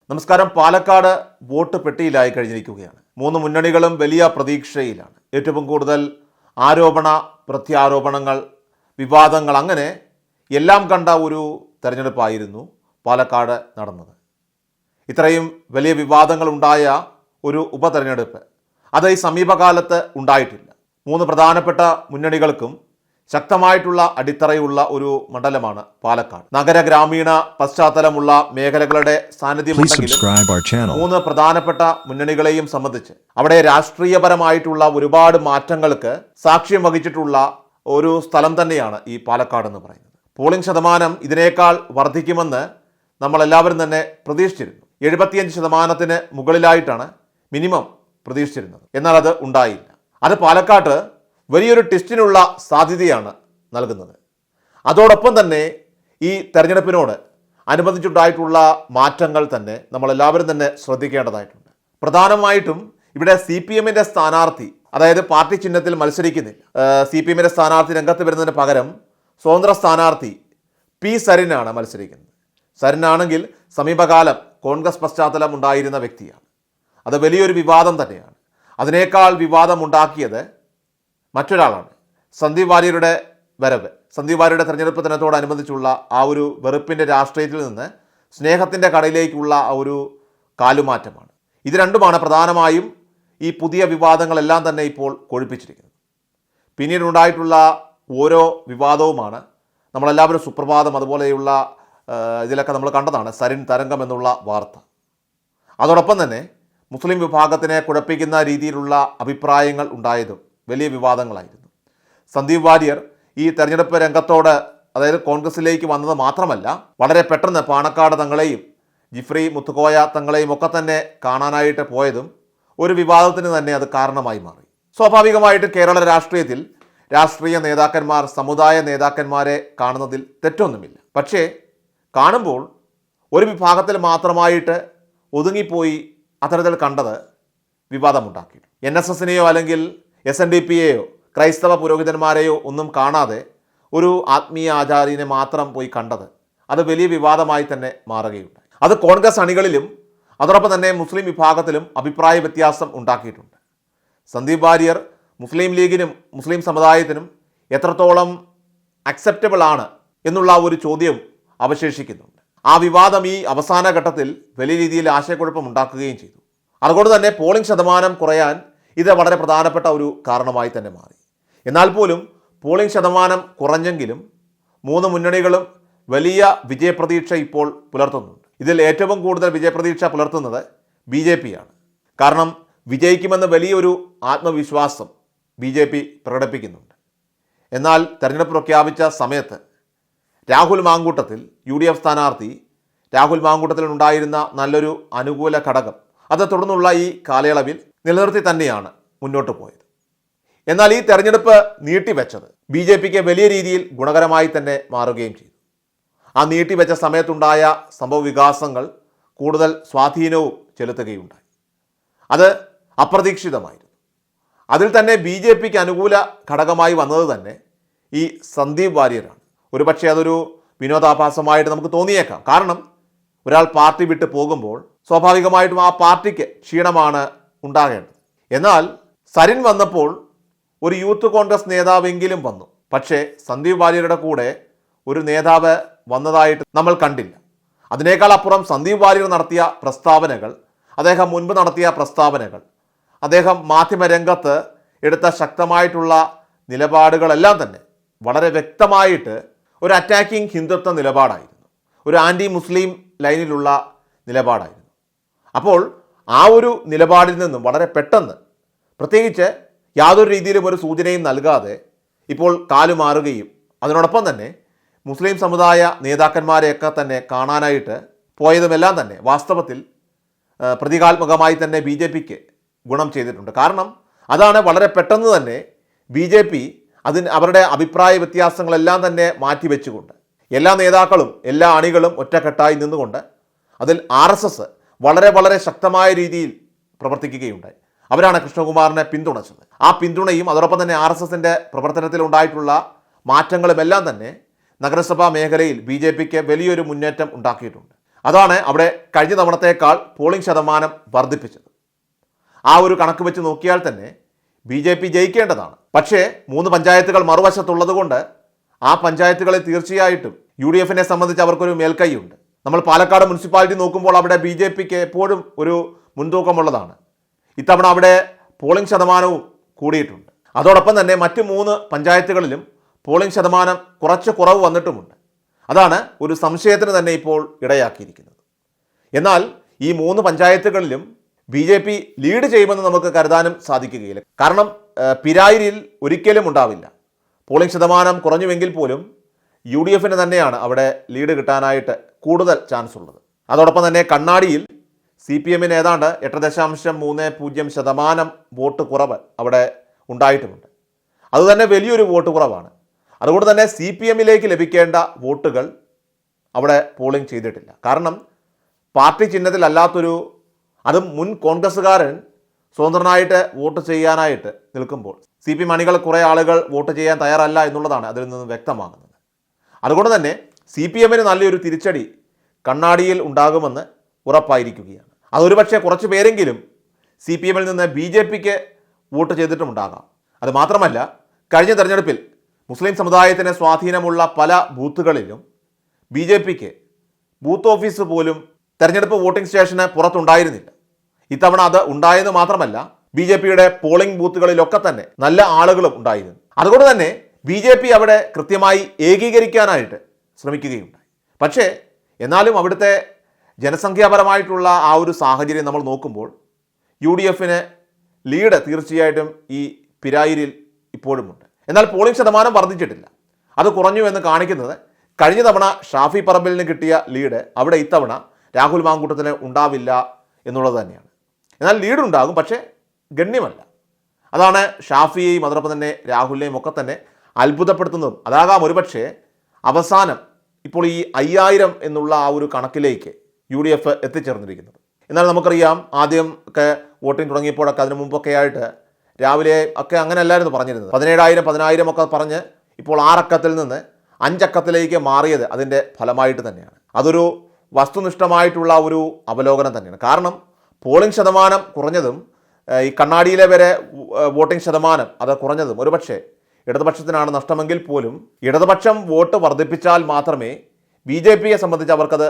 നമസ്കാരം. പാലക്കാട് വോട്ട് പെട്ടിയിലായി കഴിഞ്ഞിരിക്കുകയാണ്. മൂന്ന് മുന്നണികളും വലിയ പ്രതീക്ഷയിലാണ്. ഏറ്റവും കൂടുതൽ ആരോപണ പ്രത്യാരോപണങ്ങൾ, വിവാദങ്ങൾ, അങ്ങനെ എല്ലാം കണ്ട ഒരു തെരഞ്ഞെടുപ്പായിരുന്നു പാലക്കാട് നടന്നത്. ഇത്രയും വലിയ വിവാദങ്ങൾ ഉണ്ടായ ഒരു ഉപതെരഞ്ഞെടുപ്പ് അത് ഈ സമീപകാലത്ത് ഉണ്ടായിട്ടില്ല. മൂന്ന് പ്രധാനപ്പെട്ട മുന്നണികൾക്കും ശക്തമായിട്ടുള്ള അടിത്തറയുള്ള ഒരു മണ്ഡലമാണ് പാലക്കാട്. നഗര ഗ്രാമീണ പശ്ചാത്തലമുള്ള മേഖലകളുടെ സാന്നിധ്യമുണ്ടെങ്കിലും മൂന്ന് പ്രധാനപ്പെട്ട മുന്നണികളെയും സംബന്ധിച്ച് അവിടെ രാഷ്ട്രീയപരമായിട്ടുള്ള ഒരുപാട് മാറ്റങ്ങൾക്ക് സാക്ഷ്യം വഹിച്ചിട്ടുള്ള ഒരു സ്ഥലം തന്നെയാണ് ഈ പാലക്കാട് എന്ന് പറയുന്നത്. പോളിംഗ് ശതമാനം ഇതിനേക്കാൾ വർദ്ധിക്കുമെന്ന് നമ്മളെല്ലാവരും തന്നെ പ്രതീക്ഷിച്ചിരുന്നു. 75% മുകളിലായിട്ടാണ് മിനിമം പ്രതീക്ഷിച്ചിരുന്നത്. എന്നാൽ അത് ഉണ്ടായില്ല. അത് പാലക്കാട്ട് വലിയൊരു ടെസ്റ്റിനുള്ള സാധ്യതയാണ് നൽകുന്നത്. അതോടൊപ്പം തന്നെ ഈ തെരഞ്ഞെടുപ്പിനോട് അനുബന്ധിച്ചുണ്ടായിട്ടുള്ള മാറ്റങ്ങൾ തന്നെ നമ്മളെല്ലാവരും തന്നെ ശ്രദ്ധിക്കേണ്ടതായിട്ടുണ്ട്. പ്രധാനമായിട്ടും ഇവിടെ CPMന്റെ സ്ഥാനാർത്ഥി, അതായത് പാർട്ടി ചിഹ്നത്തിൽ മത്സരിക്കുന്നില്ല. CPMന്റെ സ്ഥാനാർത്ഥി രംഗത്ത് വരുന്നതിന് പകരം സ്വതന്ത്ര സ്ഥാനാർത്ഥി P. സരിനാണ് മത്സരിക്കുന്നത്. സരിനാണെങ്കിൽ സമീപകാലം കോൺഗ്രസ് പശ്ചാത്തലം ഉണ്ടായിരുന്ന വ്യക്തിയാണ്. അത് വലിയൊരു വിവാദം തന്നെയാണ്. അതിനേക്കാൾ വിവാദമുണ്ടാക്കിയത് മറ്റൊരാളാണ്, സന്ദീപ് വാര്യരുടെ വരവ്. സന്ദീപ് വാര്യരുടെ തെരഞ്ഞെടുപ്പ് ദിനത്തോടനുബന്ധിച്ചുള്ള ആ ഒരു വെറുപ്പിൻ്റെ രാഷ്ട്രീയത്തിൽ നിന്ന് സ്നേഹത്തിൻ്റെ കടയിലേക്കുള്ള ആ ഒരു കാലുമാറ്റമാണ്. ഇത് രണ്ടുമാണ് പ്രധാനമായും ഈ പുതിയ വിവാദങ്ങളെല്ലാം തന്നെ ഇപ്പോൾ കൊഴുപ്പിച്ചിരിക്കുന്നത്. പിന്നീടുണ്ടായിട്ടുള്ള ഓരോ വിവാദവുമാണ് നമ്മളെല്ലാവരും സുപ്രഭാതം അതുപോലെയുള്ള ഇതിലൊക്കെ നമ്മൾ കണ്ടതാണ് സരിൻ തരംഗം എന്നുള്ള വാർത്ത. അതോടൊപ്പം തന്നെ മുസ്ലിം വിഭാഗത്തിനെ കുഴപ്പിക്കുന്ന രീതിയിലുള്ള അഭിപ്രായങ്ങൾ ഉണ്ടായതും വലിയ വിവാദങ്ങളായിരുന്നു. സന്ദീപ് വാര്യർ ഈ തെരഞ്ഞെടുപ്പ് രംഗത്തോട്, അതായത് കോൺഗ്രസിലേക്ക് വന്നത് മാത്രമല്ല, വളരെ പെട്ടെന്ന് പാണക്കാട് തങ്ങളെയും ജിഫ്രി മുത്തുക്കോയ തങ്ങളെയും ഒക്കെ തന്നെ കാണാനായിട്ട് പോയതും ഒരു വിവാദത്തിന് തന്നെ അത് കാരണമായി മാറി. സ്വാഭാവികമായിട്ട് കേരള രാഷ്ട്രീയത്തിൽ രാഷ്ട്രീയ നേതാക്കന്മാർ സമുദായ നേതാക്കന്മാരെ കാണുന്നതിൽ തെറ്റൊന്നുമില്ല. പക്ഷേ കാണുമ്പോൾ ഒരു വിഭാഗത്തിൽ മാത്രമായിട്ട് ഒതുങ്ങിപ്പോയി അത്തരത്തിൽ കണ്ടത് വിവാദമുണ്ടാക്കി. NSSനെയോ അല്ലെങ്കിൽ SNDPയെയോ ക്രൈസ്തവ പുരോഹിതന്മാരെയോ ഒന്നും കാണാതെ ഒരു ആത്മീയ ആചാര്യനെ മാത്രം പോയി കണ്ടത് അത് വലിയ വിവാദമായി തന്നെ മാറുകയുണ്ടായി. അത് കോൺഗ്രസ് അണികളിലും അതോടൊപ്പം തന്നെ മുസ്ലിം വിഭാഗത്തിലും അഭിപ്രായ വ്യത്യാസം ഉണ്ടാക്കിയിട്ടുണ്ട്. സന്ദീപ് വാര്യർ മുസ്ലിം ലീഗിനും മുസ്ലിം സമുദായത്തിനും എത്രത്തോളം അക്സെപ്റ്റബിൾ ആണ് എന്നുള്ള ഒരു ചോദ്യം അവശേഷിക്കുന്നുണ്ട്. ആ വിവാദം ഈ അവസാന ഘട്ടത്തിൽ വലിയ രീതിയിൽ ആശയക്കുഴപ്പം ഉണ്ടാക്കുകയും ചെയ്തു. അതുകൊണ്ട് തന്നെ പോളിംഗ് ശതമാനം കുറയാൻ ഇത് വളരെ പ്രധാനപ്പെട്ട ഒരു കാരണമായി തന്നെ മാറി. എന്നാൽ പോലും പോളിംഗ് ശതമാനം കുറഞ്ഞെങ്കിലും മൂന്ന് മുന്നണികളും വലിയ വിജയപ്രതീക്ഷ ഇപ്പോൾ പുലർത്തുന്നുണ്ട്. ഇതിൽ ഏറ്റവും കൂടുതൽ വിജയപ്രതീക്ഷ പുലർത്തുന്നത് BJP ആണ്. കാരണം വിജയിക്കുമെന്ന് വലിയൊരു ആത്മവിശ്വാസം BJP പ്രകടിപ്പിക്കുന്നുണ്ട്. എന്നാൽ തെരഞ്ഞെടുപ്പ് പ്രഖ്യാപിച്ച സമയത്ത് രാഹുൽ മാങ്കൂട്ടത്തിൽ, UDF സ്ഥാനാർത്ഥി രാഹുൽ മാങ്കൂട്ടത്തിൽ ഉണ്ടായിരുന്ന നല്ലൊരു അനുകൂല ഘടകം അത് തുടർന്നുള്ള ഈ കാലയളവിൽ നിലനിർത്തി തന്നെയാണ് മുന്നോട്ട് പോയത്. എന്നാൽ ഈ തെരഞ്ഞെടുപ്പ് നീട്ടിവെച്ചത് BJPക്ക് വലിയ രീതിയിൽ ഗുണകരമായി തന്നെ മാറുകയും ചെയ്തു. ആ നീട്ടിവെച്ച സമയത്തുണ്ടായ സംഭവ വികാസങ്ങൾ കൂടുതൽ സ്വാധീനവും ചെലുത്തുകയുണ്ടായി. അത് അപ്രതീക്ഷിതമായിരുന്നു. അതിൽ തന്നെ BJPക്ക് അനുകൂല ഘടകമായി വന്നത് തന്നെ ഈ സന്ദീപ് വാര്യരാണ്. ഒരുപക്ഷെ അതൊരു വിനോദാഭാസമായിട്ട് നമുക്ക് തോന്നിയേക്കാം. കാരണം ഒരാൾ പാർട്ടി വിട്ട് പോകുമ്പോൾ സ്വാഭാവികമായിട്ടും ആ പാർട്ടിക്ക് ക്ഷീണമാണ് ഉണ്ടാകേണ്ടത്. എന്നാൽ സരിൻ വന്നപ്പോൾ ഒരു യൂത്ത് കോൺഗ്രസ് നേതാവെങ്കിലും വന്നു. പക്ഷേ സന്ദീപ് വാര്യരുടെ കൂടെ ഒരു നേതാവ് വന്നതായിട്ട് നമ്മൾ കണ്ടില്ല. അതിനേക്കാൾ അപ്പുറം സന്ദീപ് വാര്യർ നടത്തിയ പ്രസ്താവനകൾ, അദ്ദേഹം മുൻപ് നടത്തിയ പ്രസ്താവനകൾ, അദ്ദേഹം മാധ്യമരംഗത്ത് എടുത്ത ശക്തമായിട്ടുള്ള നിലപാടുകളെല്ലാം തന്നെ വളരെ വ്യക്തമായിട്ട് ഒരു അറ്റാക്കിംഗ് ഹിന്ദുത്വ നിലപാടായിരുന്നു, ഒരു ആൻറ്റി മുസ്ലിം ലൈനിലുള്ള നിലപാടായിരുന്നു. അപ്പോൾ ആ ഒരു നിലപാടിൽ നിന്നും വളരെ പെട്ടെന്ന്, പ്രത്യേകിച്ച് യാതൊരു രീതിയിലും ഒരു സൂചനയും നൽകാതെ ഇപ്പോൾ കാലുമാറുകയും അതിനോടൊപ്പം തന്നെ മുസ്ലിം സമുദായ നേതാക്കന്മാരെയൊക്കെ തന്നെ കാണാനായിട്ട് പോയതുമെല്ലാം തന്നെ വാസ്തവത്തിൽ പ്രതീകാത്മകമായി തന്നെ BJPക്ക് ഗുണം ചെയ്തിട്ടുണ്ട്. കാരണം അതാണ് വളരെ പെട്ടെന്ന് തന്നെ BJP അവരുടെ അഭിപ്രായ വ്യത്യാസങ്ങളെല്ലാം തന്നെ മാറ്റിവെച്ചുകൊണ്ട് എല്ലാ നേതാക്കളും എല്ലാ അണികളും ഒറ്റക്കെട്ടായി നിന്നുകൊണ്ട് അതിൽ RSS വളരെ വളരെ ശക്തമായ രീതിയിൽ പ്രവർത്തിക്കുകയുണ്ടായി. അവരാണ് കൃഷ്ണകുമാറിനെ പിന്തുണച്ചത്. ആ പിന്തുണയും അതോടൊപ്പം തന്നെ RSSന്റെ പ്രവർത്തനത്തിലുണ്ടായിട്ടുള്ള മാറ്റങ്ങളുമെല്ലാം തന്നെ നഗരസഭാ മേഖലയിൽ BJPക്ക് വലിയൊരു മുന്നേറ്റം ഉണ്ടാക്കിയിട്ടുണ്ട്. അതാണ് അവിടെ കഴിഞ്ഞ തവണത്തേക്കാൾ പോളിംഗ് ശതമാനം വർദ്ധിപ്പിച്ചത്. ആ ഒരു കണക്ക് വെച്ച് നോക്കിയാൽ തന്നെ BJP ജയിക്കേണ്ടതാണ്. പക്ഷേ 3 പഞ്ചായത്തുകൾ മറുവശത്തുള്ളത് കൊണ്ട് ആ പഞ്ചായത്തുകളിൽ തീർച്ചയായിട്ടും UDFനെ സംബന്ധിച്ച് അവർക്കൊരു മേൽക്കൈയുണ്ട്. നമ്മൾ പാലക്കാട് മുനിസിപ്പാലിറ്റി നോക്കുമ്പോൾ അവിടെ BJPക്ക് എപ്പോഴും ഒരു മുൻതൂക്കമുള്ളതാണ്. ഇത്തവണ അവിടെ പോളിംഗ് ശതമാനവും കൂടിയിട്ടുണ്ട്. അതോടൊപ്പം തന്നെ മറ്റ് 3 പഞ്ചായത്തുകളിലും പോളിംഗ് ശതമാനം കുറച്ച് കുറവ് വന്നിട്ടുമുണ്ട്. അതാണ് ഒരു സംശയത്തിന് തന്നെ ഇപ്പോൾ ഇടയാക്കിയിരിക്കുന്നത്. എന്നാൽ ഈ 3 പഞ്ചായത്തുകളിലും BJP ലീഡ് ചെയ്യുമെന്ന് നമുക്ക് കരുതാനും സാധിക്കുകയില്ല. കാരണം പിരായിരിൽ ഒരിക്കലും ഉണ്ടാവില്ല. പോളിംഗ് ശതമാനം കുറഞ്ഞുവെങ്കിൽ പോലും UDFന് തന്നെയാണ് അവിടെ ലീഡ് കിട്ടാനായിട്ട് കൂടുതൽ ചാൻസ് ഉള്ളത്. അതോടൊപ്പം തന്നെ കണ്ണാടിയിൽ CPMന് ഏതാണ്ട് 8.30% വോട്ട് കുറവ് അവിടെ ഉണ്ടായിട്ടുമുണ്ട്. അതുതന്നെ വലിയൊരു വോട്ട് കുറവാണ്. അതുകൊണ്ട് തന്നെ CPMലേക്ക് ലഭിക്കേണ്ട വോട്ടുകൾ അവിടെ പോളിംഗ് ചെയ്തിട്ടില്ല. കാരണം പാർട്ടി ചിഹ്നത്തിലല്ലാത്തൊരു, അതും മുൻ കോൺഗ്രസ്സുകാരൻ സ്വതന്ത്രനായിട്ട് വോട്ട് ചെയ്യാനായിട്ട് നിൽക്കുമ്പോൾ CPM അണികൾ കുറേ ആളുകൾ വോട്ട് ചെയ്യാൻ തയ്യാറല്ല എന്നുള്ളതാണ് അതിൽ നിന്ന് വ്യക്തമാകുന്നത്. അതുകൊണ്ട് തന്നെ CPMന് നല്ലൊരു തിരിച്ചടി കണ്ണാടിയിൽ ഉണ്ടാകുമെന്ന് ഉറപ്പായിരിക്കുകയാണ്. അതൊരു പക്ഷേ കുറച്ച് പേരെങ്കിലും CPMൽ നിന്ന് BJPക്ക് വോട്ട് ചെയ്തിട്ടുമുണ്ടാകാം. അത് മാത്രമല്ല, കഴിഞ്ഞ തെരഞ്ഞെടുപ്പിൽ മുസ്ലിം സമുദായത്തിന് സ്വാധീനമുള്ള പല ബൂത്തുകളിലും BJPക്ക് ബൂത്ത് ഓഫീസ് പോലും തെരഞ്ഞെടുപ്പ് വോട്ടിംഗ് സ്റ്റേഷന് പുറത്തുണ്ടായിരുന്നില്ല. ഇത്തവണ അത് ഉണ്ടായെന്ന് മാത്രമല്ല, BJPയുടെ പോളിംഗ് ബൂത്തുകളിലൊക്കെ തന്നെ നല്ല ആളുകളും ഉണ്ടായിരുന്നു. അതുകൊണ്ട് തന്നെ BJP അവിടെ കൃത്യമായി ഏകീകരിക്കാനായിട്ട് ശ്രമിക്കുകയുണ്ടായി. പക്ഷേ എന്നാലും അവിടുത്തെ ജനസംഖ്യാപരമായിട്ടുള്ള ആ ഒരു സാഹചര്യം നമ്മൾ നോക്കുമ്പോൾ UDFന് ലീഡ് തീർച്ചയായിട്ടും ഈ പിരായിരിൽ ഇപ്പോഴുമുണ്ട്. എന്നാൽ പോളിംഗ് ശതമാനം വർദ്ധിച്ചിട്ടില്ല. അത് കുറഞ്ഞു എന്ന് കാണിക്കുന്നത് കഴിഞ്ഞ തവണ ഷാഫി പറമ്പിലിന് കിട്ടിയ ലീഡ് അവിടെ ഇത്തവണ രാഹുൽ മാങ്കൂട്ടത്തിന് ഉണ്ടാവില്ല എന്നുള്ളത് തന്നെയാണ്. എന്നാൽ ലീഡ് ഉണ്ടാകും, പക്ഷേ ഗണ്യമല്ല. അതാണ് ഷാഫിയെയും അതോടൊപ്പം തന്നെ രാഹുലിനെയും ഒക്കെ തന്നെ അത്ഭുതപ്പെടുത്തുന്നതും. അതാകാം ഒരുപക്ഷെ അവസാനം ഇപ്പോൾ ഈ 5000 എന്നുള്ള ആ ഒരു കണക്കിലേക്ക് UDF എത്തിച്ചേർന്നിരിക്കുന്നത്. എന്നാൽ നമുക്കറിയാം, ആദ്യം ഒക്കെ വോട്ടിംഗ് തുടങ്ങിയപ്പോഴൊക്കെ അതിന് മുമ്പൊക്കെ ആയിട്ട് രാവിലെ ഒക്കെ അങ്ങനെ അല്ലായിരുന്നു പറഞ്ഞിരുന്നത്. 17,000 10,000 ഒക്കെ പറഞ്ഞ് ഇപ്പോൾ 6 അക്കത്തിൽ നിന്ന് 5 അക്കത്തിലേക്ക് മാറിയത് അതിൻ്റെ ഫലമായിട്ട് തന്നെയാണ്. അതൊരു വസ്തുനിഷ്ഠമായിട്ടുള്ള ഒരു അവലോകനം തന്നെയാണ്. കാരണം പോളിംഗ് ശതമാനം കുറഞ്ഞതും ഈ കണ്ണാടിയിലെ വരെ വോട്ടിംഗ് ശതമാനം അത് കുറഞ്ഞതും ഒരുപക്ഷെ ഇടതുപക്ഷത്തിനാണ് നഷ്ടമെങ്കിൽ പോലും ഇടതുപക്ഷം വോട്ട് വർദ്ധിപ്പിച്ചാൽ മാത്രമേ BJPയെ സംബന്ധിച്ച് അവർക്കത്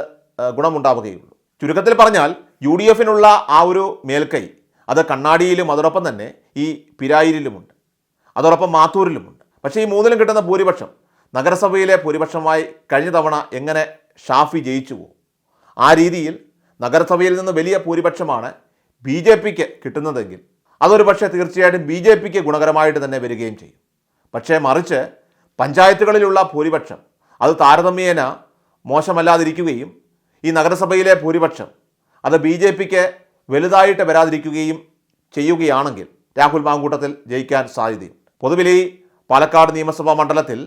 ഗുണമുണ്ടാവുകയുള്ളൂ. ചുരുക്കത്തിൽ പറഞ്ഞാൽ UDFനുള്ള ആ ഒരു മേൽക്കൈ അത് കണ്ണാടിയിലും അതോടൊപ്പം തന്നെ ഈ പിരായിരിലുമുണ്ട്, അതോടൊപ്പം മാത്തൂരിലുമുണ്ട്. പക്ഷേ ഈ 3ലും കിട്ടുന്ന ഭൂരിപക്ഷം നഗരസഭയിലെ ഭൂരിപക്ഷമായി കഴിഞ്ഞ തവണ എങ്ങനെ ഷാഫി ജയിച്ചുവോ ആ രീതിയിൽ നഗരസഭയിൽ നിന്ന് വലിയ ഭൂരിപക്ഷമാണ് BJPക്ക് കിട്ടുന്നതെങ്കിൽ അതൊരു പക്ഷേ തീർച്ചയായിട്ടും BJPക്ക് ഗുണകരമായിട്ട് തന്നെ വരികയും ചെയ്യും. പക്ഷേ മറിച്ച് പഞ്ചായത്തുകളിലുള്ള ഭൂരിപക്ഷം അത് താരതമ്യേന മോശമല്ലാതിരിക്കുകയും ഈ നഗരസഭയിലെ ഭൂരിപക്ഷം അത് BJPക്ക് വലുതായിട്ട് വരാതിരിക്കുകയും ചെയ്യുകയാണെങ്കിൽ രാഹുൽ മാങ്കൂട്ടത്തിൽ ജയിക്കാൻ സാധ്യതയുണ്ട്. പൊതുവിൽ ഈ പാലക്കാട് നിയമസഭാ മണ്ഡലത്തിൽ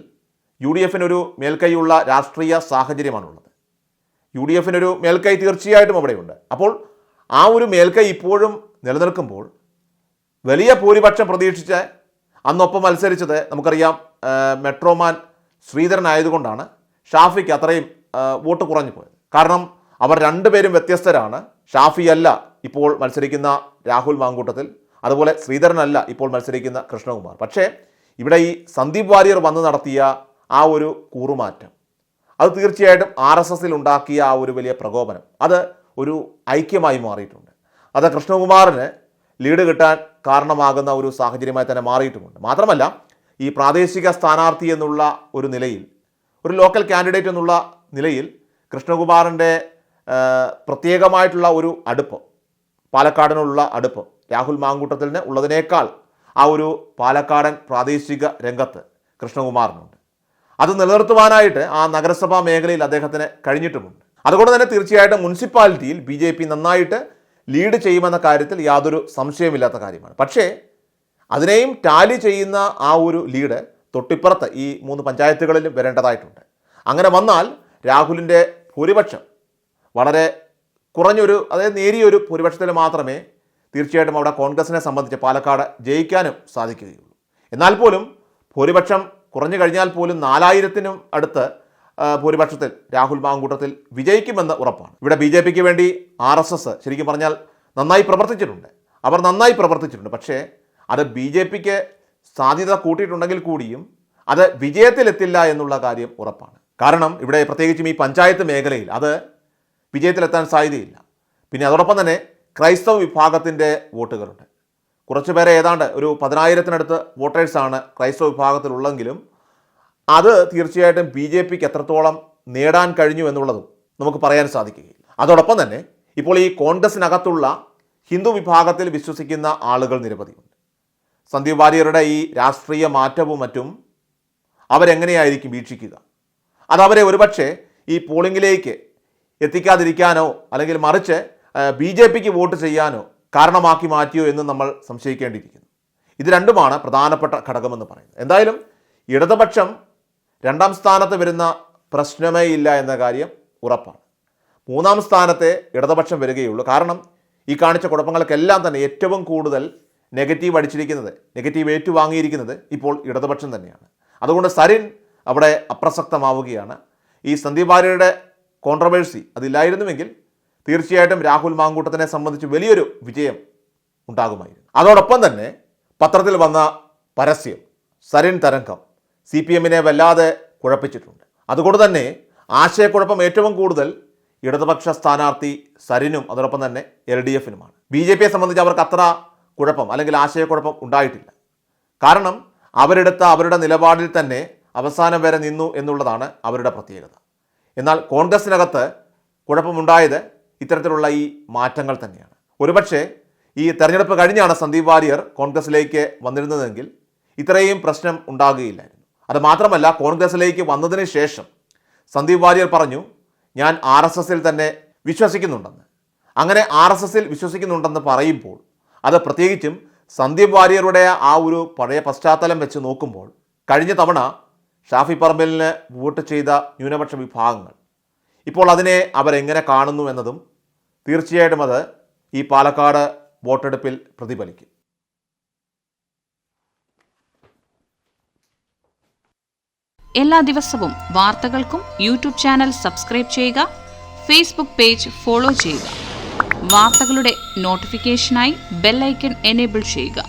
UDFനൊരു മേൽക്കൈയുള്ള രാഷ്ട്രീയ സാഹചര്യമാണുള്ളത്. UDFനൊരു മേൽക്കൈ തീർച്ചയായിട്ടും അവിടെയുണ്ട്. അപ്പോൾ ആ ഒരു മേൽക്കൈ ഇപ്പോഴും നിലനിൽക്കുമ്പോൾ വലിയ ഭൂരിപക്ഷം പ്രതീക്ഷിച്ച് അന്നൊപ്പം മത്സരിച്ചത് നമുക്കറിയാം മെട്രോമാൻ ശ്രീധരൻ ആയതുകൊണ്ടാണ് ഷാഫിക്ക് അത്രയും വോട്ട് കുറഞ്ഞു പോയത്. കാരണം അവർ രണ്ടുപേരും വ്യത്യസ്തരാണ്. ഷാഫിയല്ല ഇപ്പോൾ മത്സരിക്കുന്ന രാഹുൽ മാങ്കൂട്ടത്തിൽ, അതുപോലെ ശ്രീധരനല്ല ഇപ്പോൾ മത്സരിക്കുന്ന കൃഷ്ണകുമാർ. പക്ഷേ ഇവിടെ ഈ സന്ദീപ് വാര്യർ വന്ന് നടത്തിയ ആ ഒരു കൂറുമാറ്റം അത് തീർച്ചയായിട്ടും RSSൽ ഉണ്ടാക്കിയ ആ ഒരു വലിയ പ്രകോപനം അത് ഒരു ഐക്യമായി മാറിയിട്ടുണ്ട്. അത് കൃഷ്ണകുമാറിന് ലീഡ് കിട്ടാൻ കാരണമാകുന്ന ഒരു സാഹചര്യമായി തന്നെ മാറിയിട്ടുമുണ്ട്. മാത്രമല്ല ഈ പ്രാദേശിക സ്ഥാനാർത്ഥി എന്നുള്ള ഒരു നിലയിൽ, ഒരു ലോക്കൽ കാൻഡിഡേറ്റ് എന്നുള്ള നിലയിൽ കൃഷ്ണകുമാറിൻ്റെ പ്രത്യേകമായിട്ടുള്ള ഒരു അടുപ്പം, പാലക്കാടിനുള്ള അടുപ്പം രാഹുൽ മാങ്കൂട്ടത്തിന് ഉള്ളതിനേക്കാൾ ആ ഒരു പാലക്കാടൻ പ്രാദേശിക രംഗത്ത് കൃഷ്ണകുമാറിനുണ്ട്. അത് നിലനിർത്തുവാനായിട്ട് ആ നഗരസഭാ മേഖലയിൽ അദ്ദേഹത്തിന് കഴിഞ്ഞിട്ടുമുണ്ട്. അതുകൊണ്ട് തന്നെ തീർച്ചയായിട്ടും മുനിസിപ്പാലിറ്റിയിൽ BJP നന്നായിട്ട് ലീഡ് ചെയ്യുമെന്ന കാര്യത്തിൽ യാതൊരു സംശയമില്ലാത്ത കാര്യമാണ്. പക്ഷേ അതിനെയും ടാലി ചെയ്യുന്ന ആ ഒരു ലീഡ് തൊട്ടിപ്പുറത്ത് ഈ 3 പഞ്ചായത്തുകളിലും വരേണ്ടതായിട്ടുണ്ട്. അങ്ങനെ വന്നാൽ രാഹുലിൻ്റെ ഭൂരിപക്ഷം വളരെ കുറഞ്ഞൊരു, അതായത് നേരിയൊരു ഭൂരിപക്ഷത്തിൽ മാത്രമേ തീർച്ചയായിട്ടും അവിടെ കോൺഗ്രസിനെ സംബന്ധിച്ച് പാലക്കാട് ജയിക്കാനും സാധിക്കുകയുള്ളൂ. എന്നാൽ പോലും ഭൂരിപക്ഷം കുറഞ്ഞു കഴിഞ്ഞാൽ പോലും 4000-നും അടുത്ത് ഭൂരിപക്ഷത്തിൽ രാഹുൽ മാങ്കൂട്ടത്തിൽ വിജയിക്കുമെന്ന് ഉറപ്പാണ്. ഇവിടെ BJPക്ക് വേണ്ടി RSS ശരിക്കും പറഞ്ഞാൽ നന്നായി പ്രവർത്തിച്ചിട്ടുണ്ട്. അവർ നന്നായി പ്രവർത്തിച്ചിട്ടുണ്ട്. പക്ഷേ അത് BJPക്ക് സാധ്യത കൂട്ടിയിട്ടുണ്ടെങ്കിൽ കൂടിയും അത് വിജയത്തിലെത്തില്ല എന്നുള്ള കാര്യം ഉറപ്പാണ്. കാരണം ഇവിടെ പ്രത്യേകിച്ചും ഈ പഞ്ചായത്ത് മേഖലയിൽ അത് വിജയത്തിലെത്താൻ സാധ്യതയില്ല. പിന്നെ അതോടൊപ്പം തന്നെ ക്രൈസ്തവ വിഭാഗത്തിൻ്റെ വോട്ടുകളുണ്ട്. കുറച്ചുപേരെ ഏതാണ്ട് ഒരു 10,000-നടുത്ത് വോട്ടേഴ്സാണ് ക്രൈസ്തവ വിഭാഗത്തിലുള്ളെങ്കിലും അത് തീർച്ചയായിട്ടും BJPക്ക് എത്രത്തോളം നേടാൻ കഴിഞ്ഞു എന്നുള്ളതും നമുക്ക് പറയാൻ സാധിക്കുകയില്ല. അതോടൊപ്പം തന്നെ ഇപ്പോൾ ഈ കോൺഗ്രസിനകത്തുള്ള ഹിന്ദു വിഭാഗത്തിൽ വിശ്വസിക്കുന്ന ആളുകൾ നിരവധിയുണ്ട്. സന്ദീപ് വാര്യരുടെ ഈ രാഷ്ട്രീയ മാറ്റവും മറ്റും അവരെങ്ങനെയായിരിക്കും വീക്ഷിക്കുക? അതവരെ ഒരുപക്ഷെ ഈ പോളിംഗിലേക്ക് എത്തിക്കാതിരിക്കാനോ അല്ലെങ്കിൽ മറിച്ച് BJPക്ക് വോട്ട് ചെയ്യാനോ കാരണമാക്കി മാറ്റിയോ എന്ന് നമ്മൾ സംശയിക്കേണ്ടിയിരിക്കുന്നു. ഇത് രണ്ടുമാണ് പ്രധാനപ്പെട്ട ഘടകമെന്ന് പറയുന്നത്. എന്തായാലും ഇടതുപക്ഷം 2ാം സ്ഥാനത്ത് വരുന്ന പ്രശ്നമേ ഇല്ല എന്ന കാര്യം ഉറപ്പാണ്. 3ാം സ്ഥാനത്തെ ഇടതുപക്ഷം വരികയുള്ളൂ. കാരണം ഈ കാണിച്ച കുഴപ്പങ്ങൾക്കെല്ലാം തന്നെ ഏറ്റവും കൂടുതൽ നെഗറ്റീവ് അടിച്ചിരിക്കുന്നത്, നെഗറ്റീവ് ഏറ്റുവാങ്ങിയിരിക്കുന്നത് ഇപ്പോൾ ഇടതുപക്ഷം തന്നെയാണ്. അതുകൊണ്ട് സരിൻ അവിടെ അപ്രസക്തമാവുകയാണ്. ഈ സന്ദീപ് വാര്യരുടെ കോൺട്രവേഴ്സി അതില്ലായിരുന്നുവെങ്കിൽ തീർച്ചയായിട്ടും രാഹുൽ മാങ്കൂട്ടത്തിനെ സംബന്ധിച്ച് വലിയൊരു വിജയം ഉണ്ടാകുമായിരുന്നു. അതോടൊപ്പം തന്നെ പത്രത്തിൽ വന്ന പരസ്യം സരിൻ തരംഗം CPMനെ വല്ലാതെ കുഴപ്പിച്ചിട്ടുണ്ട്. അതുകൊണ്ട് തന്നെ ആശയക്കുഴപ്പം ഏറ്റവും കൂടുതൽ ഇടതുപക്ഷ സ്ഥാനാർത്ഥി സരിനും അതോടൊപ്പം തന്നെ LDFനുമാണ്. BJPയെ സംബന്ധിച്ച് അവർക്ക് അത്ര കുഴപ്പം അല്ലെങ്കിൽ ആശയക്കുഴപ്പം ഉണ്ടായിട്ടില്ല. കാരണം അവരുടെ നിലപാടിൽ തന്നെ അവസാനം വരെ നിന്നു എന്നുള്ളതാണ് അവരുടെ പ്രത്യേകത. എന്നാൽ കോൺഗ്രസിനകത്ത് കുഴപ്പമുണ്ടായത് ഇത്തരത്തിലുള്ള ഈ മാറ്റങ്ങൾ തന്നെയാണ്. ഒരുപക്ഷെ ഈ തെരഞ്ഞെടുപ്പ് കഴിഞ്ഞാണ് സന്ദീപ് വാര്യർ കോൺഗ്രസിലേക്ക് വന്നിരുന്നതെങ്കിൽ ഇത്രയും പ്രശ്നം ഉണ്ടാകുകയില്ലായിരുന്നു. അത് മാത്രമല്ല, കോൺഗ്രസിലേക്ക് വന്നതിന് ശേഷം സന്ദീപ് വാര്യർ പറഞ്ഞു, ഞാൻ RSSൽ തന്നെ വിശ്വസിക്കുന്നുണ്ടെന്ന്. അങ്ങനെ RSSൽ വിശ്വസിക്കുന്നുണ്ടെന്ന് പറയുമ്പോൾ അത് പ്രത്യേകിച്ചും സന്ദീപ് വാര്യരുടെ ആ ഒരു പഴയ പശ്ചാത്തലം വെച്ച് നോക്കുമ്പോൾ കഴിഞ്ഞ തവണ ഷാഫി പറമ്പലിന് വോട്ട് ചെയ്ത ന്യൂനപക്ഷ വിഭാഗങ്ങൾ ഇപ്പോൾ അതിനെ അവരെങ്ങനെ കാണുന്നു എന്നതും തീർച്ചയായിട്ടും അത് ഈ പാലക്കാട് വോട്ടെടുപ്പിൽ പ്രതിഫലിക്കും. എല്ലാ ദിവസവും വാർത്തകൾക്കും യൂട്യൂബ് ചാനൽ സബ്സ്ക്രൈബ് ചെയ്യുക, ഫേസ്ബുക്ക് പേജ് ഫോളോ ചെയ്യുക. വാർത്തകളുടെ നോട്ടിഫിക്കേഷനായി ബെൽ ഐക്കൺ എനേബിൾ ചെയ്യുക.